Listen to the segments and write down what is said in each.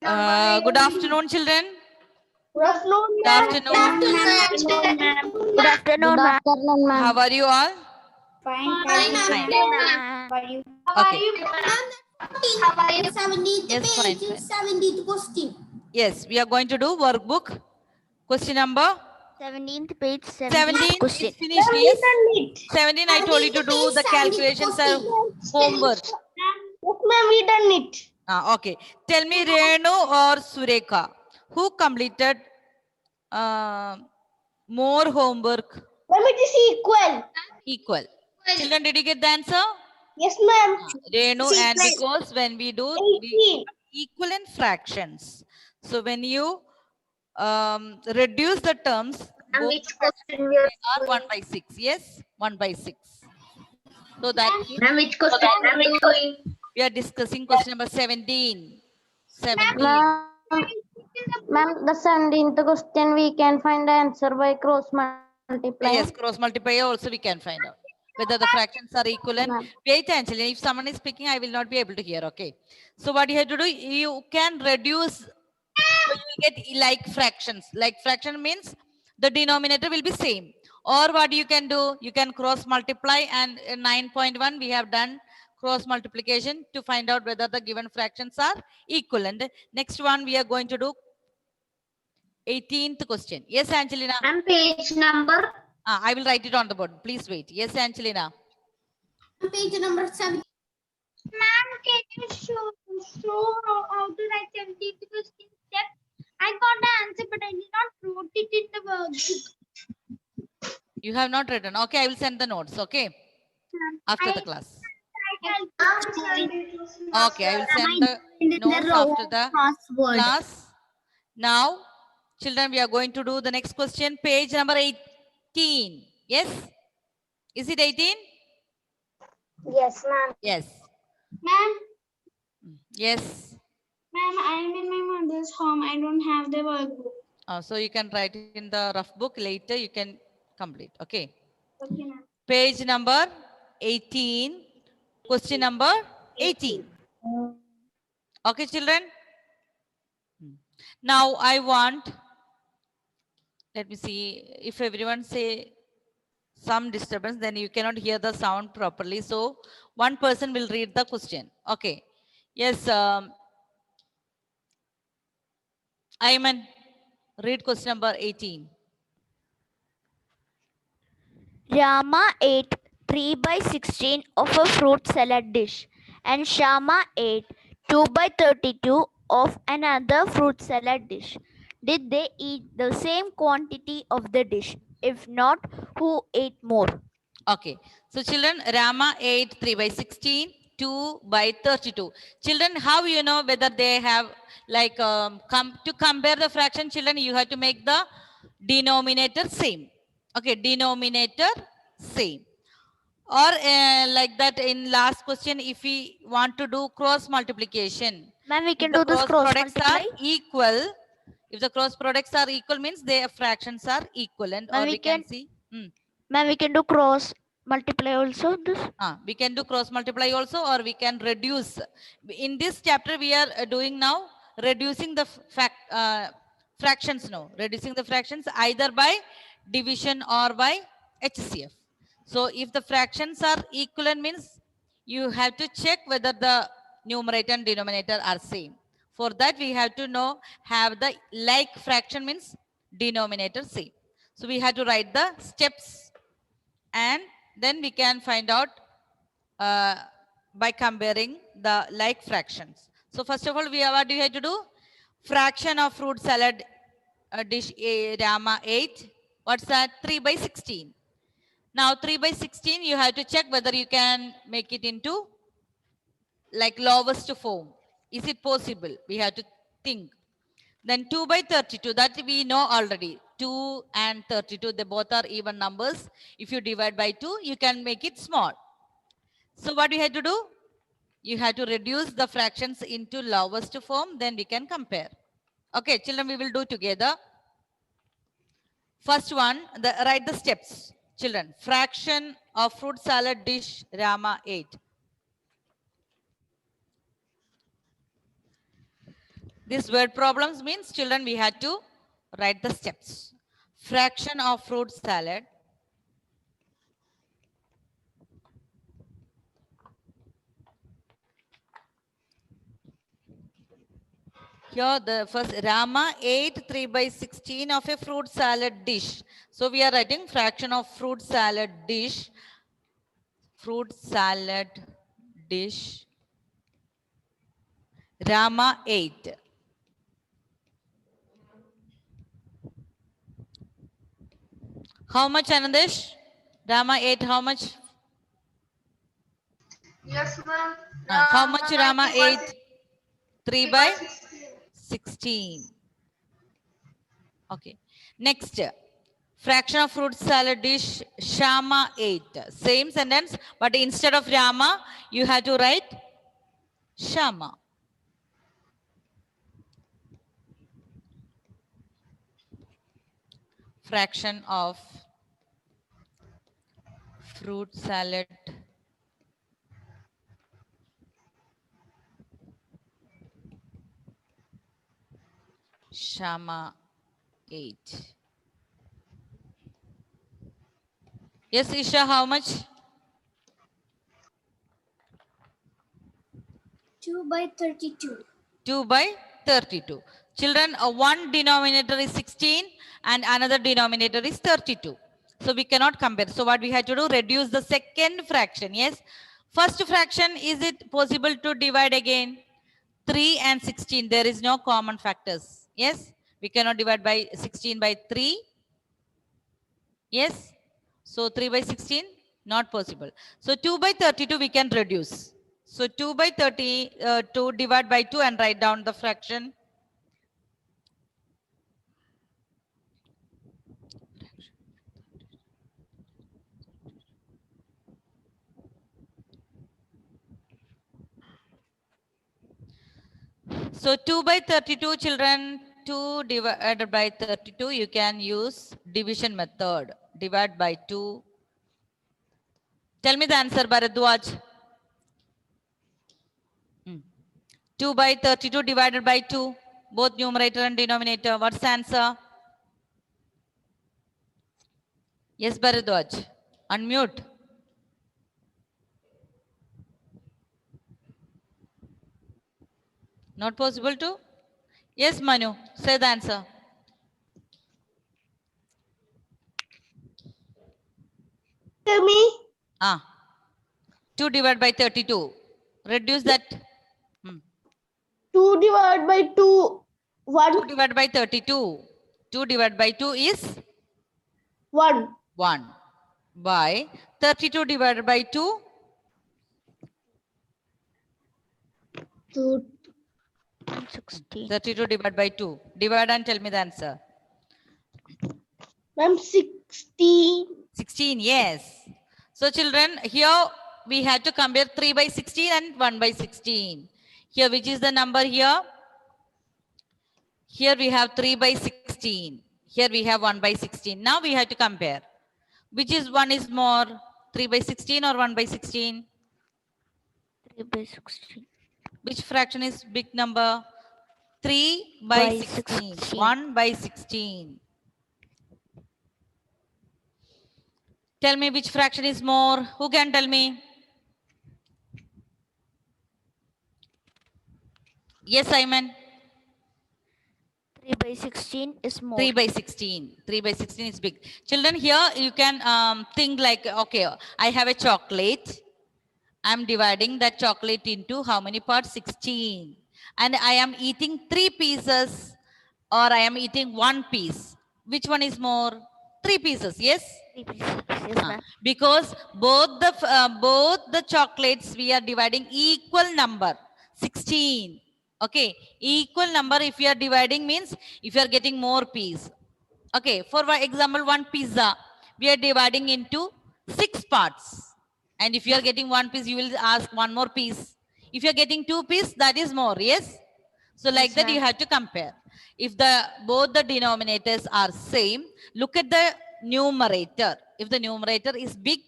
Good afternoon, children. Good afternoon, Good afternoon. Good afternoon, ma'am. How are you all? Fine, Fine. ma'am. Okay. How are you? 17th Yes, page, fine. 17th question. Yes, we are going to do workbook. Question number 17th page, 17 question. is finished. Yes. 17 I told you to 17th do the page, 17th calculations and question. homework. Yes, ma'am, we done it. Okay. Tell me Renu or Sureka, who completed more homework Ma'am, it is equal. equal? Children, did you get the answer? Yes, ma'am. Renu, and Sequence. because when we do 18. equivalent fractions, so when you reduce the terms, And both which the question fractions we are they are 1/6. Yes, 1/6. So that means Ma'am, which question we are doing? we are discussing question number 17. 17. Ma'am, the 17th question we can find the answer by cross multiplying. Yes, cross multiply also we can find out whether the fractions are equivalent. Ma'am. Wait, Anjali, if someone is speaking, I will not be able to hear. Okay. So what you have to do, you can reduce. So you will get like fractions. Like fraction means the denominator will be same. Or what you can do, you can cross multiply, and in 9.1 we have done cross multiplication to find out whether the given fractions are equivalent. Next one we are going to do 18th question. Yes, Angelina. And page number? I will write it on the board. Please wait. Yes, Angelina. Page number 7. Ma'am, can you show how to write 17th question step? I got the answer, but I did not wrote it in the workbook. You have not written. Okay, I will send the notes. Okay. After the class. Okay, I will send the notes after the class. Now, children, we are going to do the next question. Page number 18. Yes? Is it 18? Yes, ma'am. Yes. Ma'am, Yes. ma'am, I am in my mother's home. I don't have the workbook. So you can write it in the rough book. Later you can complete. Okay. Okay, ma'am. Page number 18. Question number 18. Okay, children. Now I want, let me see, if everyone say some disturbance, then you cannot hear the sound properly. So one person will read the question. Okay. Yes. Ayman, read question number 18. Rama ate 3/16 of a fruit salad dish, and Shama ate 2/32 of another fruit salad dish. Did they eat the same quantity of the dish? If not, who ate more? Okay. So children, Rama ate 3/16, 2/32. Children, how you know whether they have like to compare the fraction, children, you have to make the denominator same. Okay, denominator same. Or like that in last question, if we want to do cross multiplication, Ma'am, we if can the do this cross products multiply. are equal, if the cross products are equal means their fractions are equivalent, Ma'am, or we we can can- see. Ma'am, we can do cross multiply also this. We can do cross multiply also, or we can reduce. In this chapter, we are doing now reducing the fractions now. Reducing the fractions either by division or by HCF. So if the fractions are equivalent means you have to check whether the numerator and denominator are same. For that, we have to know have the like fraction means denominator same. So we have to write the steps, and then we can find out by comparing the like fractions. So first of all, what do you have to do? Fraction of fruit salad dish Rama 8. What's that? 3/16. Now 3/16, you have to check whether you can make it into like lowest form. Is it possible? We have to think. Then 2/32, that we know already. 2 and 32, they both are even numbers. If you divide by 2, you can make it small. So what you have to do? You have to reduce the fractions into lowest form, then we can compare. Okay, children, we will do together. First one, write the steps. Children, fraction of fruit salad dish Rama 8. This word problems means children we had to write the steps. Fraction of fruit salad. Here the first Rama ate 3 by 16 of a fruit salad dish. So we are writing fraction of fruit salad dish. Fruit salad dish. Rama ate. How much, Anandesh? Rama ate how much? Yes, ma'am. How much Rama ate? 3 by 16. Okay. Next, fraction of fruit salad dish, Shama ate. Same sentence, but instead of Rama, you have to write Shama. Fraction of fruit salad Shama ate. Yes, Isha, how much? 2 by 32. 2 by 32. Children, one denominator is 16 and another denominator is 32. So we cannot compare. So what we have to do, reduce the second fraction. Yes. First fraction, is it possible to divide again? 3 and 16, there is no common factors. Yes. We cannot divide by 16 by 3. Yes. So 3 by 16, not possible. So 2 by 32 we can reduce. So 2 by 32 divide by 2 and write down the fraction. So 2 by 32 children, 2 divided by 32, you can use division method. Divide by 2. Tell me the answer, Bharadwaj. 2 by 32 divided by 2, both numerator and denominator. What's the answer? Yes, Bharadwaj. Unmute. Not possible to? Yes, Manu. Say the answer. Tell me. 2 divided by 32. Reduce that. 2 divided by 2. 1. 2 divided by 32. 2 divided by 2 is 1. 1. By 32 divided by 2. 2. 16. 32 divided by 2. Divide and tell me the answer. Ma'am, 16. 16, yes. So children, here we had to compare 3 by 16 and 1 by 16. Here, which is the number here? Here we have 3 by 16. Here we have 1 by 16. Now we have to compare. Which is one is more? 3 by 16 or 1 by 16? 3 by 16. Which fraction is big number? 3 by 16. 1 by 16. Tell me which fraction is more. Who can tell me? Yes, Simon. 3 by 16 is more. 3 by 16. 3 by 16 is big. Children, here you can think like, okay, I have a chocolate. I'm dividing that chocolate into how many parts? 16. And I am eating 3 pieces or I am eating 1 piece. Which one is more? 3 pieces, yes? 3 pieces. Yes, ma'am. Because both the chocolates we are dividing equal number, 16. Okay, equal number if you are dividing means if you are getting more piece. Okay, for example, 1 pizza, we are dividing into 6 parts. And if you are getting 1 piece, you will ask 1 more piece. If you are getting 2 piece, that is more, yes? So like that you have to compare. If both the denominators are same, look at the numerator. If the numerator is big,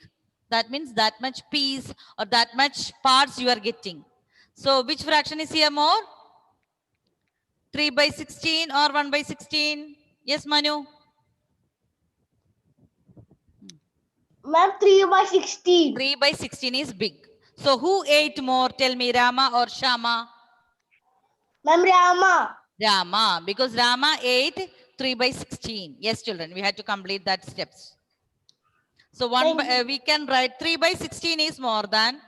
that means that much piece or that much parts you are getting. So which fraction is here more? 3 by 16 or 1 by 16? Yes, Manu. Ma'am, 3 by 16. 3 by 16 is big. So who ate more? Tell me, Rama or Shama? Ma'am, Rama. Rama, because Rama ate 3 by 16. Yes, children, we had to complete that steps. So we can write 3 by 16 is more than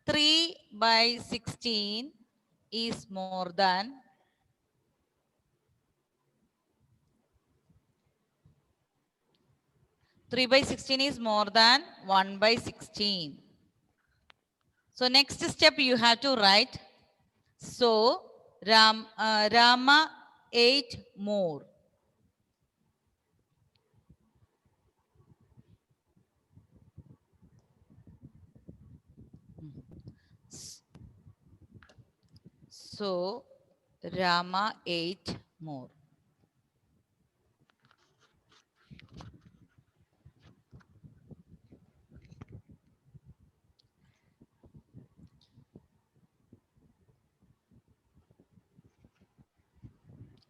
3 by 16 is more than 3 by 16 is more than 1 by 16. So next step you have to write. So Rama ate more. So Rama ate more.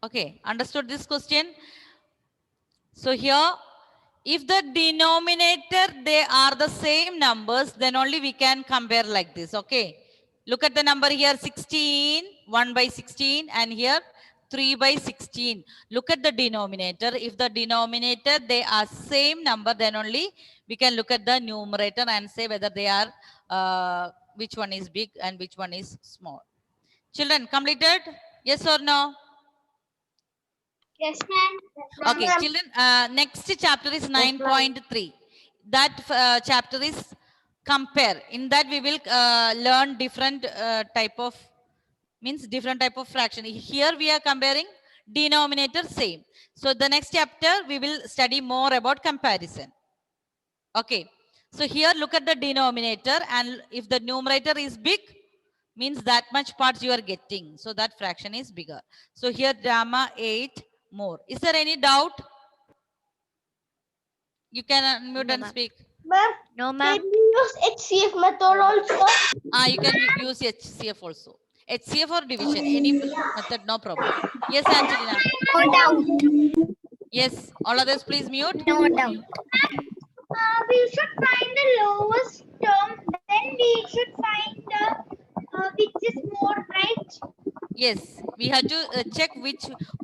Okay, understood this question? So here, if the denominator, they are the same numbers, then only we can compare like this, okay? Look at the number here, 16, 1 by 16, and here 3 by 16. Look at the denominator. If the denominator, they are same number, then only we can look at the numerator and say whether they are, which one is big and which one is small. Children, completed? Yes or no? Yes, ma'am. Okay, children, next chapter is 9.3. That chapter is compare. In that we will learn different type of fraction. Here we are comparing denominator same. So the next chapter we will study more about comparison. Okay, so here look at the denominator, and if the numerator is big, means that much parts you are getting. So that fraction is bigger. So here Rama ate more. Is there any doubt? You can unmute No, and ma'am. speak. Ma'am, No, can ma'am. we use HCF method also? You can use HCF also. HCF or division, any method, no problem. Yes, Angelina. No doubt. Yes, all others please mute. No doubt. We should find the lowest term, then we should find the which is more, right? Yes, we have to check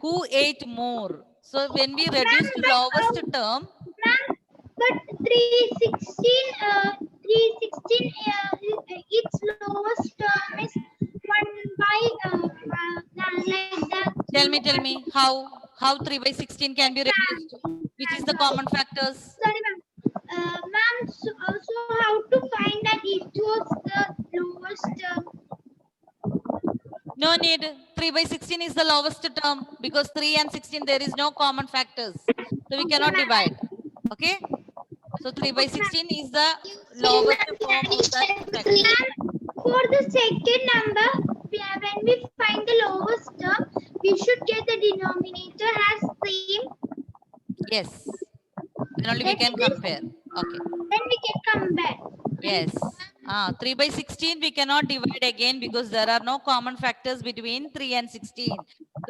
who ate more. So when we reduce to lowest term, Ma'am, but 316, its lowest term is 1 by like that. tell me how 3 by 16 can be reduced? Which is the common factors? Sorry, ma'am. Ma'am, so how to find that it was the lowest term? No need. 3 by 16 is the lowest term because 3 and 16 there is no common factors. So we cannot divide. Okay? So 3 by 16 is the lowest form of that fraction. For the second number, when we find the lowest term, we should get the denominator as same. Yes. Then only we can compare. Okay. Then we can come back. Yes. 3 by 16 we cannot divide again because there are no common factors between 3 and 16.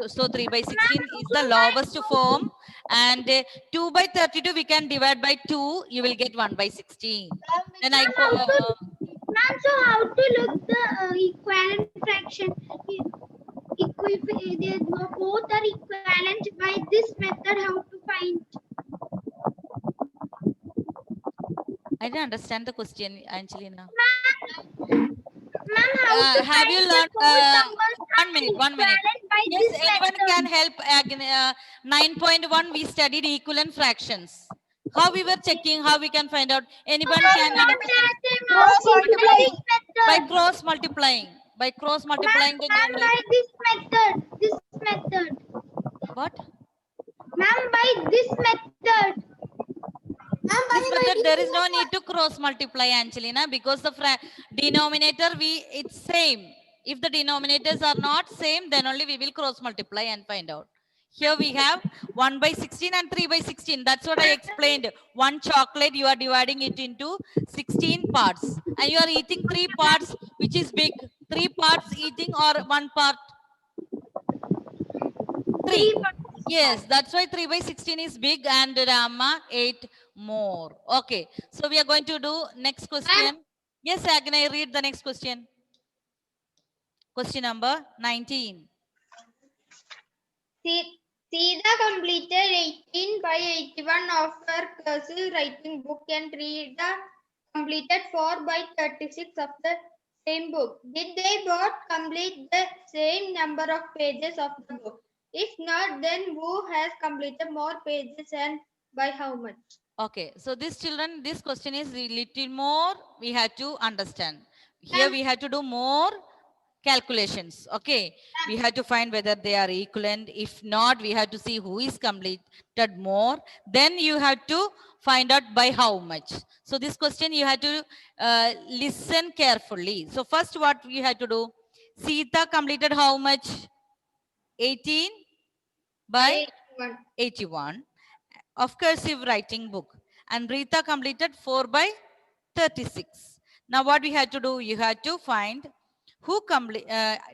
So 3 by 16 is the lowest form, and 2 by 32 we can divide by 2. You will get 1 by 16. Then I go. Ma'am, so how to look the equivalent fraction? If they both are equivalent, by this method, how to find? I didn't understand the question, Angelina. Ma'am, how to Have find you the learned? both numbers are 1 minute. equivalent by Yes, this anyone method? can help. 9.1 we studied equivalent fractions. How we were checking, how we can find out. Anyone can by cross multiplying. By cross multiplying the Ma'am, numerator. by this method. This method. What? Ma'am, by this method. This method there is no need to cross multiply, Angelina, because the denominator it's same. If the denominators are not same, then only we will cross multiply and find out. Here we have 1 by 16 and 3 by 16. That's what I explained. One chocolate, you are dividing it into 16 parts. And you are eating 3 parts, which is big. 3 parts eating or 1 part? big. Yes, that's why 3 by 16 is big and Rama ate more. Okay, so we are going to do next question. Yes, Agnay, read the next question. Question number 19. Sita completed 18 by 81 of her cursive writing book and Rita completed 4 by 36 of the same book. Did they both complete the same number of pages of the book? If not, then who has completed more pages and by how much? Okay, so this children, this question is a little more we had to understand. Here we had to do more calculations. Okay, we had to find whether they are equivalent. If not, we had to see who is completed more. Then you had to find out by how much. So this question you had to listen carefully. So first what we had to do, Sita completed how much? 18 by 81. 81 of cursive writing book, and Rita completed 4 by 36. Now what we had to do, you had to find who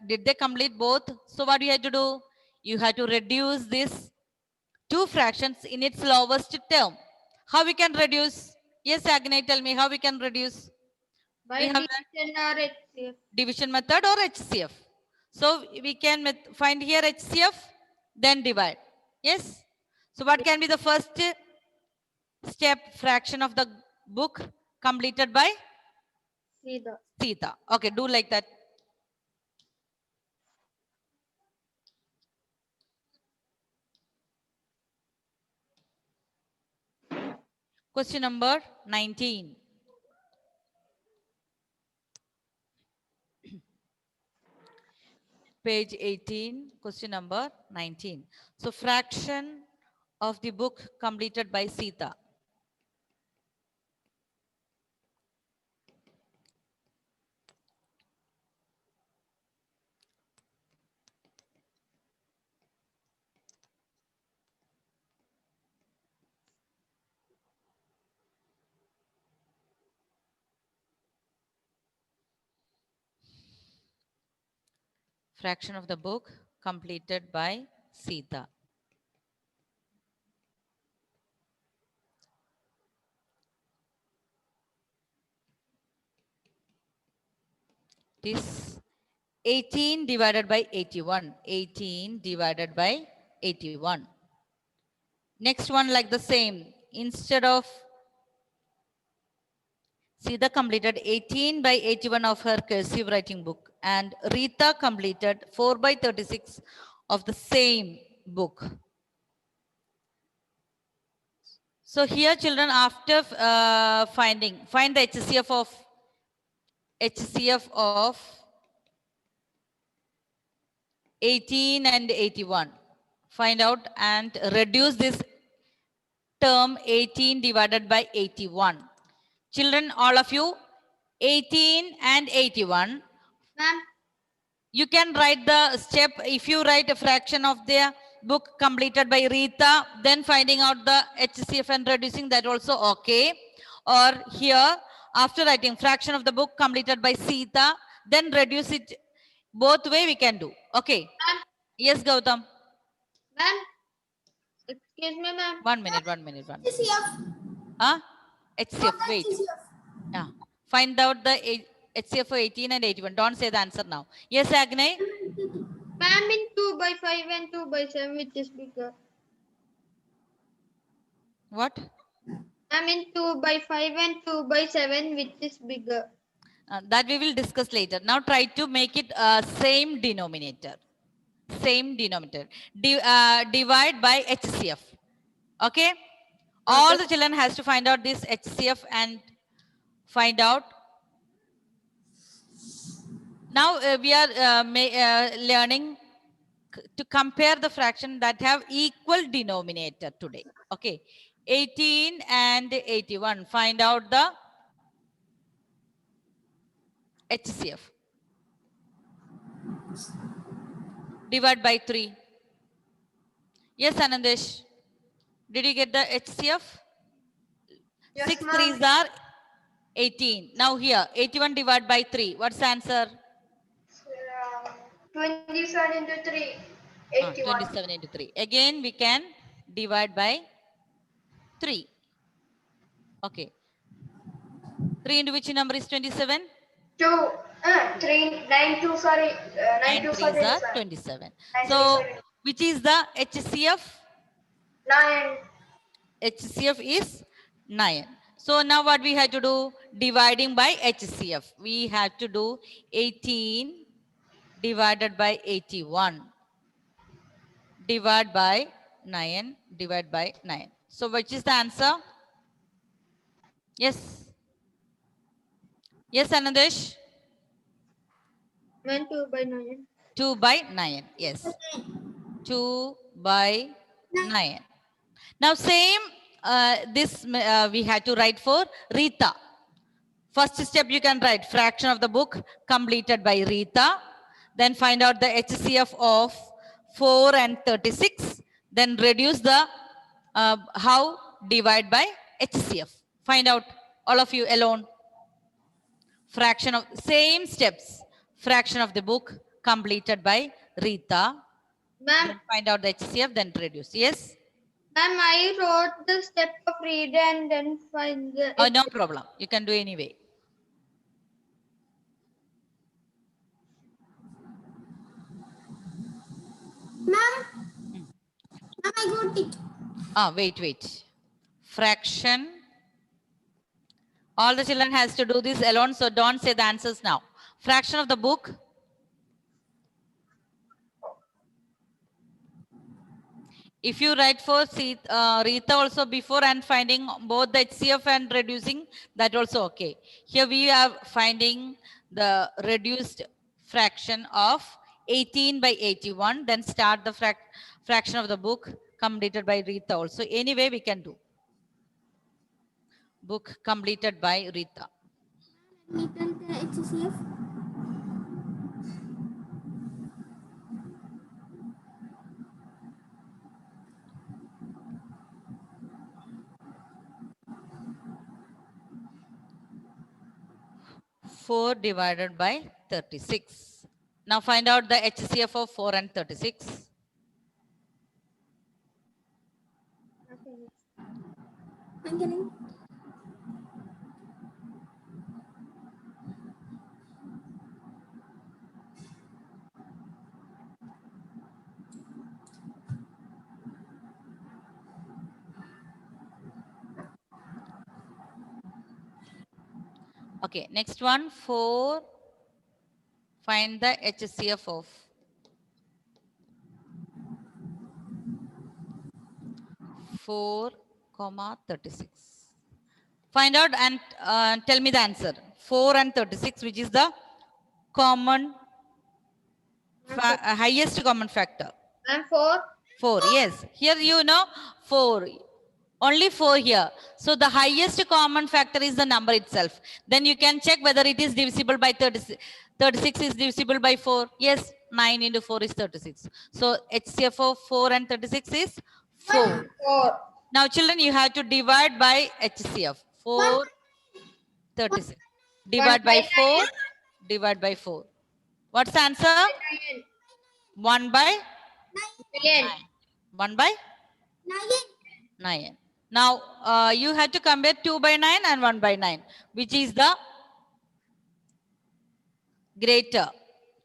did they complete both. So what you had to do, you had to reduce this two fractions in its lowest term. How we can reduce? Yes, Agnay, tell me how we can reduce. By We have division or HCF. division method or HCF. So we can find here HCF, then divide. Yes. So what can be the first step fraction of the book completed by Sita. Sita? Okay, do like that. Question number 19. Page 18, question number 19. So fraction of the book completed by Sita. Fraction of the book completed by Sita. This 18 divided by 81. 18 divided by 81. Next one like the same. Instead of Sita completed 18 by 81 of her cursive writing book, and Rita completed 4 by 36 of the same book. So here children, after find the HCF of 18 and 81. Find out and reduce this term 18 divided by 81. Children, all of you, 18 and 81. Ma'am, You can write the step. If you write a fraction of the book completed by Rita, then finding out the HCF and reducing, that also okay. Or here, after writing fraction of the book completed by Sita, then reduce it. Both way we can do. Okay. Yes, Gautam. ma'am, excuse me, ma'am. 1 minute. Huh? HCF, wait. Yeah. Find out the HCF for 18 and 81. Don't say the answer now. Yes, Agnay? Ma'am, in 2 by 5 and 2 by 7, which is bigger? What? Ma'am, in 2 by 5 and 2 by 7, which is bigger? That we will discuss later. Now try to make it same denominator. Same denominator. Divide by HCF. Okay? All the children has to find out this HCF and find out. Now we are learning to compare the fraction that have equal denominator today. Okay. 18 and 81. Find out the HCF. Divide by 3. Yes, Anandesh. Did you get the HCF? Yes, 6 ma'am. 3s are 18. Now here, 81 divided by 3. What's the answer? 27 into 3. 27 into 3. Again, we can divide by 3. Okay. 3 into which number is 27? 2, 3, 9, 2, sorry. 9, 2, 9 3s are 27. So, which is the HCF? 9. HCF is 9. So, now what we have to do? Dividing by HCF. We have to do 18 divided by 81. Divide by 9. Divide by 9. So, which is the answer? Yes. Yes, Anadesh? Ma'am, 2 by 9. 2 by 9. Yes. 2 by 9. Now, same this we had to write for Rita. First step you can write fraction of the book completed by Rita. Then find out the HCF of 4 and 36. Then reduce the how divide by HCF. Find out all of you alone. Fraction of same steps. Fraction of the book completed by Rita. Ma'am, Then find out the HCF. Then reduce. Yes. ma'am, I wrote the step of read and then find the. Oh, no problem. You can do anyway. Ma'am, I got it. Wait. Fraction. All the children has to do this alone, so don't say the answers now. Fraction of the book. If you write for Rita also before and finding both the HCF and reducing, that also okay. Here we are finding the reduced fraction of 18 by 81. Then start the fraction of the book completed by Rita also. Anyway, we can do. Book completed by Rita. Meet the HCF. Four divided by 36. Now find out the HCF of 4 and 36. I'm getting. Okay, next one, 4. Find the HCF of 4, 36. Find out and tell me the answer. 4 and 36, which is the common, highest common factor. And 4. 4, yes. Here you know 4. Only 4 here. So the highest common factor is the number itself. Then you can check whether it is divisible by 36. 36 is divisible by 4. Yes, 9 into 4 is 36. So HCF of 4 and 36 is 4. 4. Now children, you have to divide by HCF. 4, 36. Divide by 4. Divide by 4. What's the answer? 1 by 9. 1 by 9. Now, you have to compare 2 by 9 and 1 by 9. Which is the greater?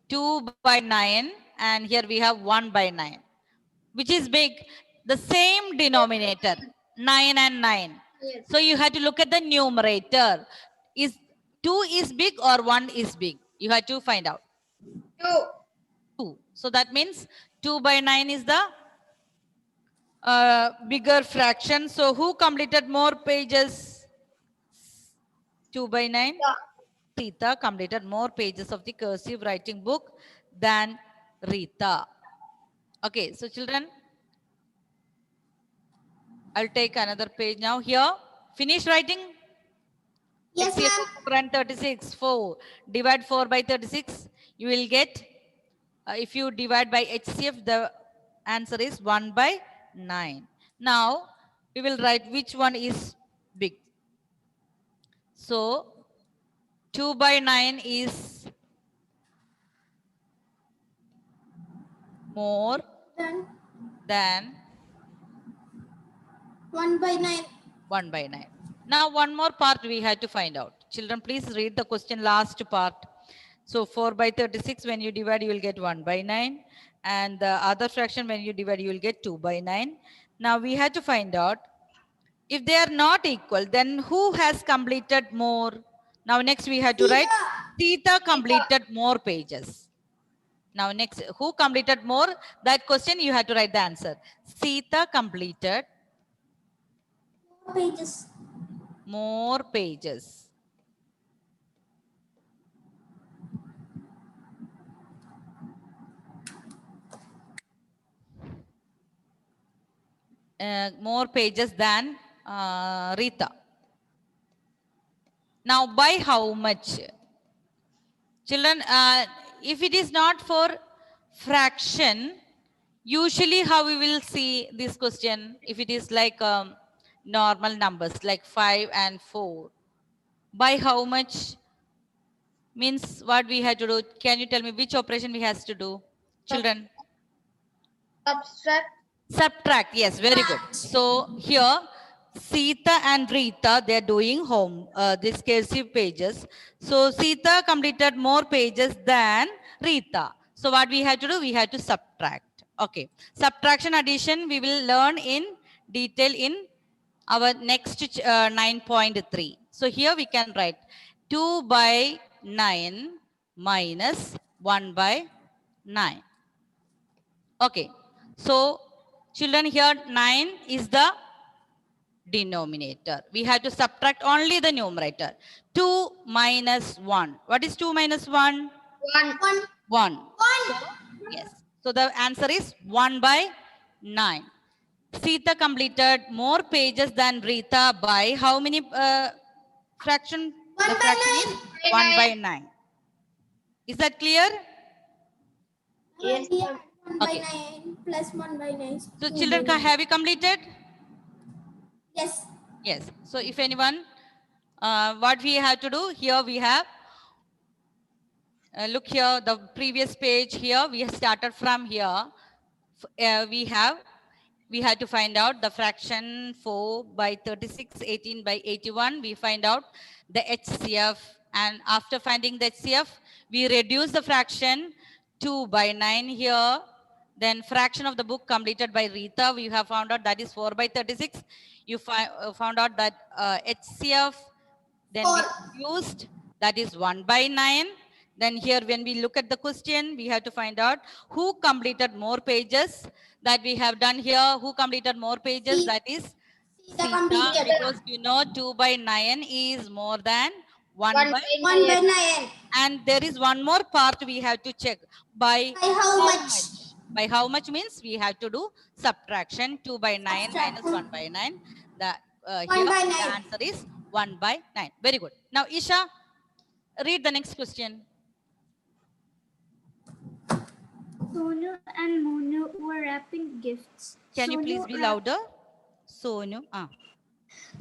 2 by 9 and here we have 1 by 9. Which is big? The same denominator. 9 and 9. Yes. So you have to look at the numerator. Is 2 is big or 1 is big? You have to find out. 2. 2. So that means 2 by 9 is the bigger fraction. So who completed more pages? 2 by 9? Rita completed more pages of the cursive writing book than Rita. Okay, so children, I'll take another page now. Here, finish writing. Yes, HCF ma'am. of 4 and 36. 4. Divide 4 by 36. You will get, if you divide by HCF, the answer is 1 by 9. Now, we will write which one is big. So, 2 by 9 is more Than 1 by 9. 1 by 9. Now, one more part we had to find out. Children, please read the question last part. So, 4 by 36, when you divide, you will get 1 by 9. And the other fraction, when you divide, you will get 2 by 9. Now, we had to find out, if they are not equal, then who has completed more? Now, next we had to write, Sita completed more pages. Now, next, who completed more? That question, you had to write the answer. Sita completed Pages. more pages. More pages than Rita. Now, by how much? Children, if it is not for fraction, usually how we will see this question, if it is like normal numbers like 5 and 4, by how much means what we had to do? Can you tell me which operation we has to do? Children? Subtract. Subtract, yes, very good. So here, Sita and Rita, they're doing home, this cursive pages. So Sita completed more pages than Rita. So what we have to do? We have to subtract. Okay. Subtraction addition, we will learn in detail in our next 9.3. So here we can write 2 by 9 minus 1 by 9. Okay. So children, here 9 is the denominator. We have to subtract only the numerator. 2 minus 1. What is 2 minus 1? 1. 1. Yes. So the answer is 1 by 9. Sita completed more pages than Rita by how many fraction? The fraction is 1 by 9. Is that clear? Yes, ma'am. 1 by Okay. 9 plus 1 by 9. So children, have you completed? Yes. Yes. So if anyone, what we have to do here, we have, look here, the previous page here, we have started from here. We had to find out the fraction 4 by 36, 18 by 81. We find out the HCF, and after finding the HCF, we reduce the fraction 2 by 9 here. Then fraction of the book completed by Rita, we have found out that is 4 by 36. You found out that HCF, then we used, that is 1 by 9. Then here when we look at the question, we have to find out who completed more pages. That we have done here. Who completed more pages? That is Sita, because you know 2 by 9 is more than 1 by 1 by 9. and there is one more part we have to check. By How much? By how much means we have to do subtraction. 2 by 9 minus 1 by 9. The, here by the 9. answer is 1 by 9. Very good. Now, Isha, read the next question. Sonu and Monu were wrapping gifts. Can you please be louder? Sonu.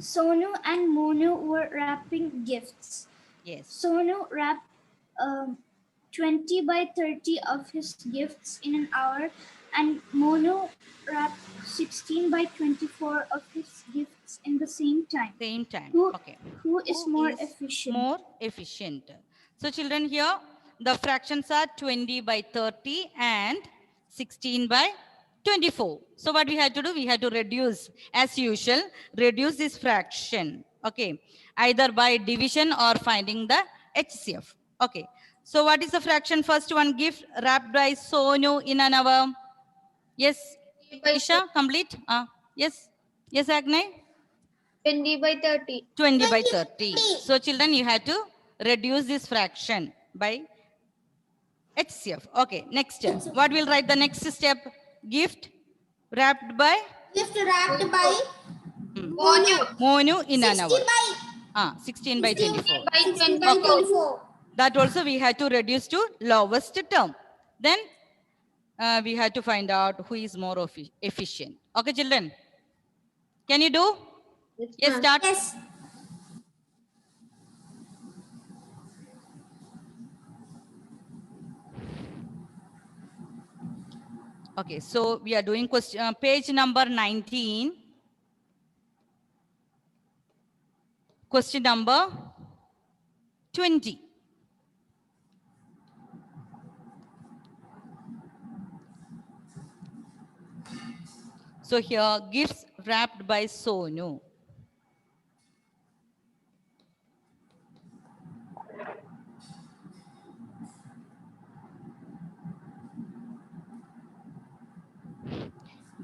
Sonu and Monu were wrapping gifts. Yes. Sonu wrapped 20 by 30 of his gifts in an hour, and Monu wrapped 16 by 24 of his gifts in the same time. Same time. Who- Okay. Who is more is efficient? More efficient. So children, here the fractions are 20 by 30 and 16 by 24. So what we had to do? We had to reduce, as usual, reduce this fraction. Okay. Either by division or finding the HCF. Okay. So what is the fraction? First one, gift wrapped by Sonu in an hour. Yes. Isha, complete? Yes. Yes, Agnay? 20 by 30. 20 by 30. So children, you have to reduce this fraction by HCF. Okay, next. What will write the next step? Gift wrapped by Gift wrapped by Monu in an 60 hour. by 16 by 24. By 16 by 24. That also we have to reduce to lowest term. Then we have to find out who is more efficient. Okay, children. Can you do? Yes, start. Yes. Okay, so we are doing question, page number 19. Question number 20. So here, gifts wrapped by Sonu.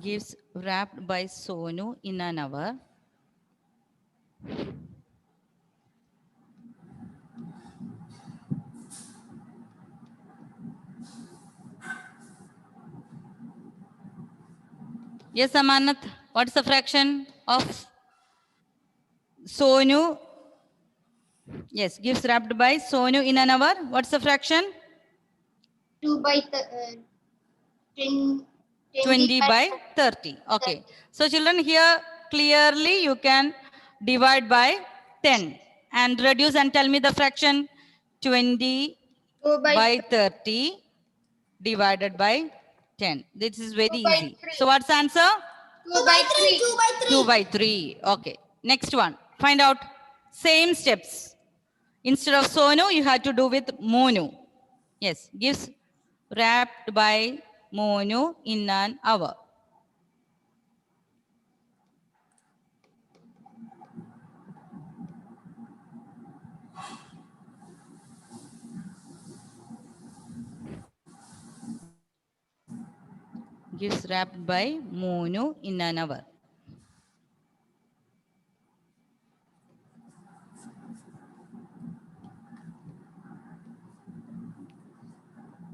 Gifts wrapped by Sonu in an hour. Yes, Amanat, what's the fraction of Sonu? Yes, gifts wrapped by Sonu in an hour. What's the fraction? 2 by 10. 20 by 30. Okay. So children, here clearly you can divide by 10 and reduce and tell me the fraction. 20 2 by 30 divided by 10. This is very 2 by easy. 3. So what's the answer? 2 by 3. 2 by 3. Okay. Next one. Find out same steps. Instead of Sonu, you had to do with Monu. Yes. Gives wrapped by Monu in an hour. Gifts wrapped by Monu in an hour.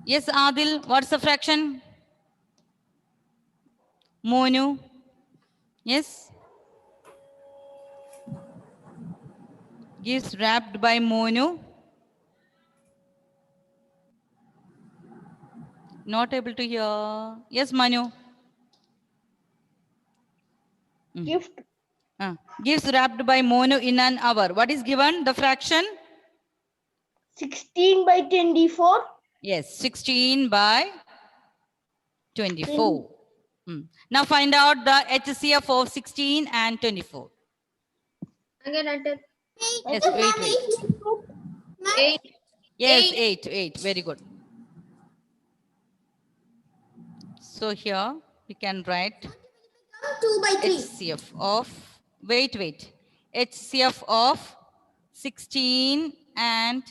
Yes, Adil, what's the fraction? Monu. Yes. Gifts wrapped by Monu. Not able to hear. Yes, Manu. Gift Gifts wrapped by Monu in an hour. What is given? The fraction? 16 by 24. Yes, 16 by 24. Now find out the HCF of 16 and 24. Again, enter. Yes, wait. 8. Yes, 8. Very good. So here we can write 2 by 3. HCF of, wait. HCF of 16 and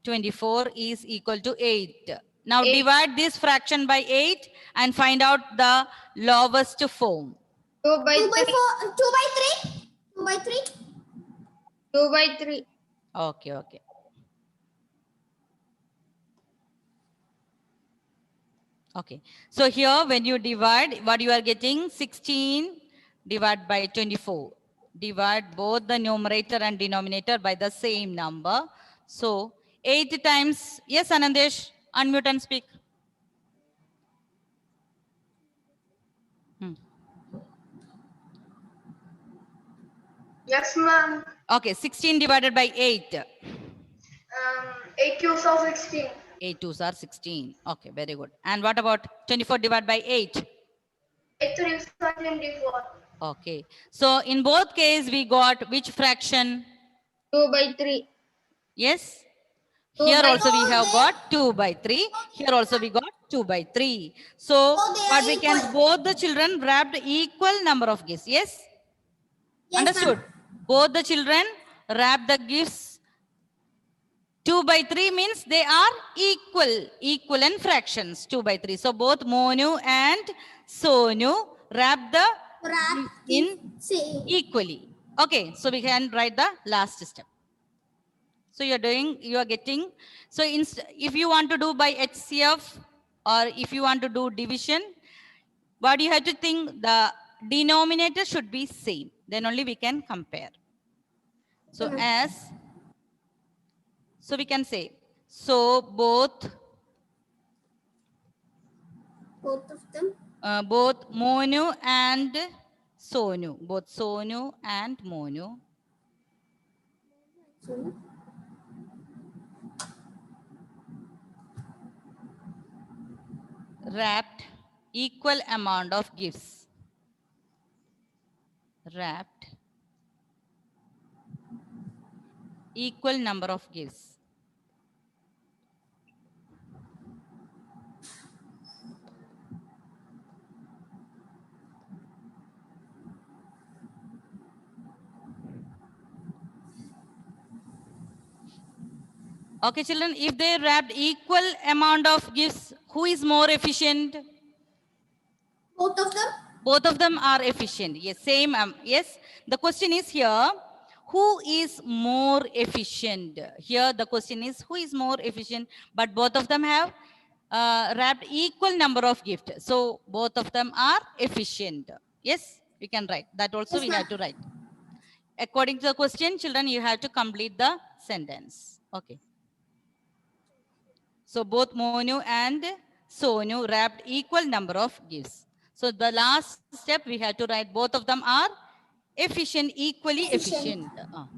24 is equal to 8. Now 8. divide this fraction by 8 and find out the lowest form. 2 by 3. 2 by 3. 2 by 3. 2 by 3. Okay. Okay. So here when you divide, what you are getting? 16 divided by 24. Divide both the numerator and denominator by the same number. So 8 times, yes, Anandesh, unmute and speak. Yes, ma'am. Okay, 16 divided by 8. 8 cubes of 16. 8 twos are 16. Okay, very good. And what about 24 divided by 8? 8 3s are 24. Okay. So in both cases, we got which fraction? 2 by 3. Yes. 2 Here by also we have got 2 by 3. Here also we got 2 by 3. So what we can, both the children wrapped equal number of gifts. Yes? Understood? Both the children wrap the gifts 2 by 3 means they are equivalent fractions, 2 by 3. So both Monu and Sonu wrap the in equally. Okay, so we can write the last step. So you are getting, so if you want to do by HCF or if you want to do division, what you have to think, the denominator should be same. Then only we can compare. So so we can say, so both of them. Both Monu and Sonu, both Sonu and Monu wrapped equal amount of gifts. Wrapped equal number of gifts. Okay, children, if they wrapped equal amount of gifts, who is more efficient? Both of them. Both of them are efficient. Yes, same. Yes, the question is here, who is more efficient? Here the question is, who is more efficient? But both of them have wrapped equal number of gifts. So both of them are efficient. Yes, we can write. That also Yes, we ma'am. have to write. According to the question, children, you have to complete the sentence. Okay. So both Monu and Sonu wrapped equal number of gifts. So the last step we have to write, both of them are efficient, equally efficient. Efficient.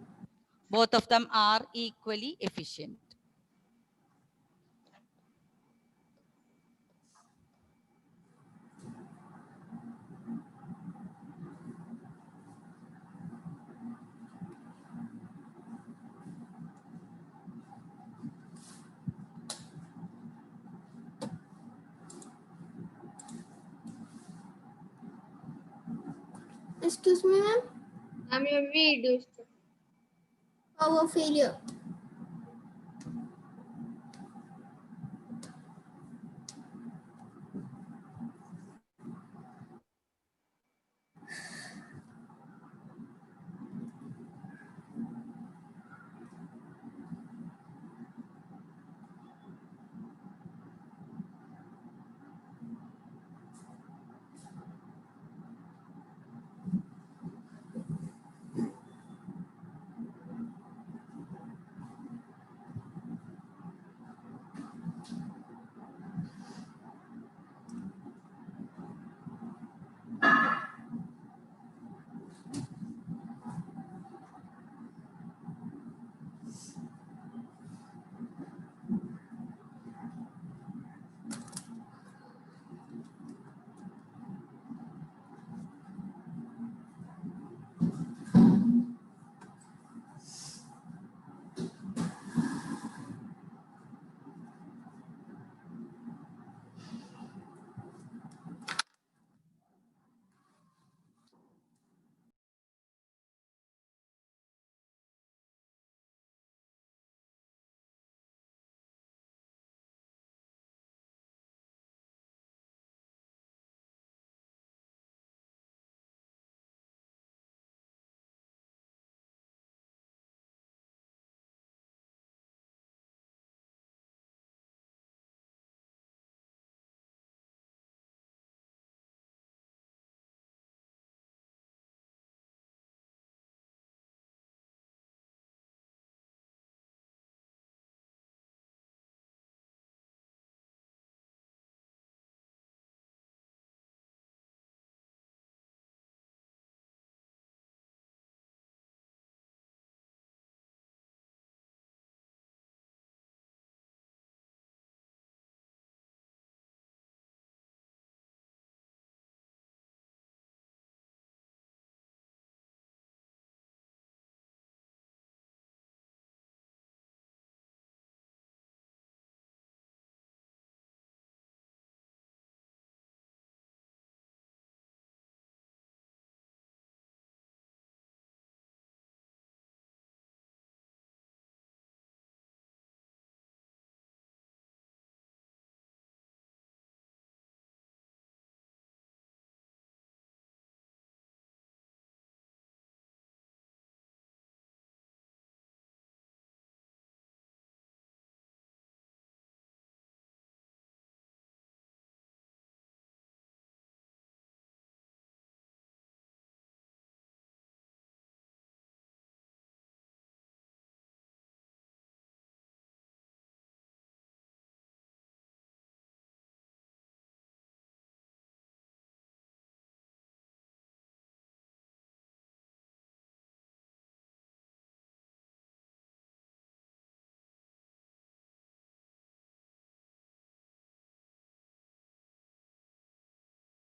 Both of them are equally efficient. Excuse me, ma'am. I'm a video. Power failure.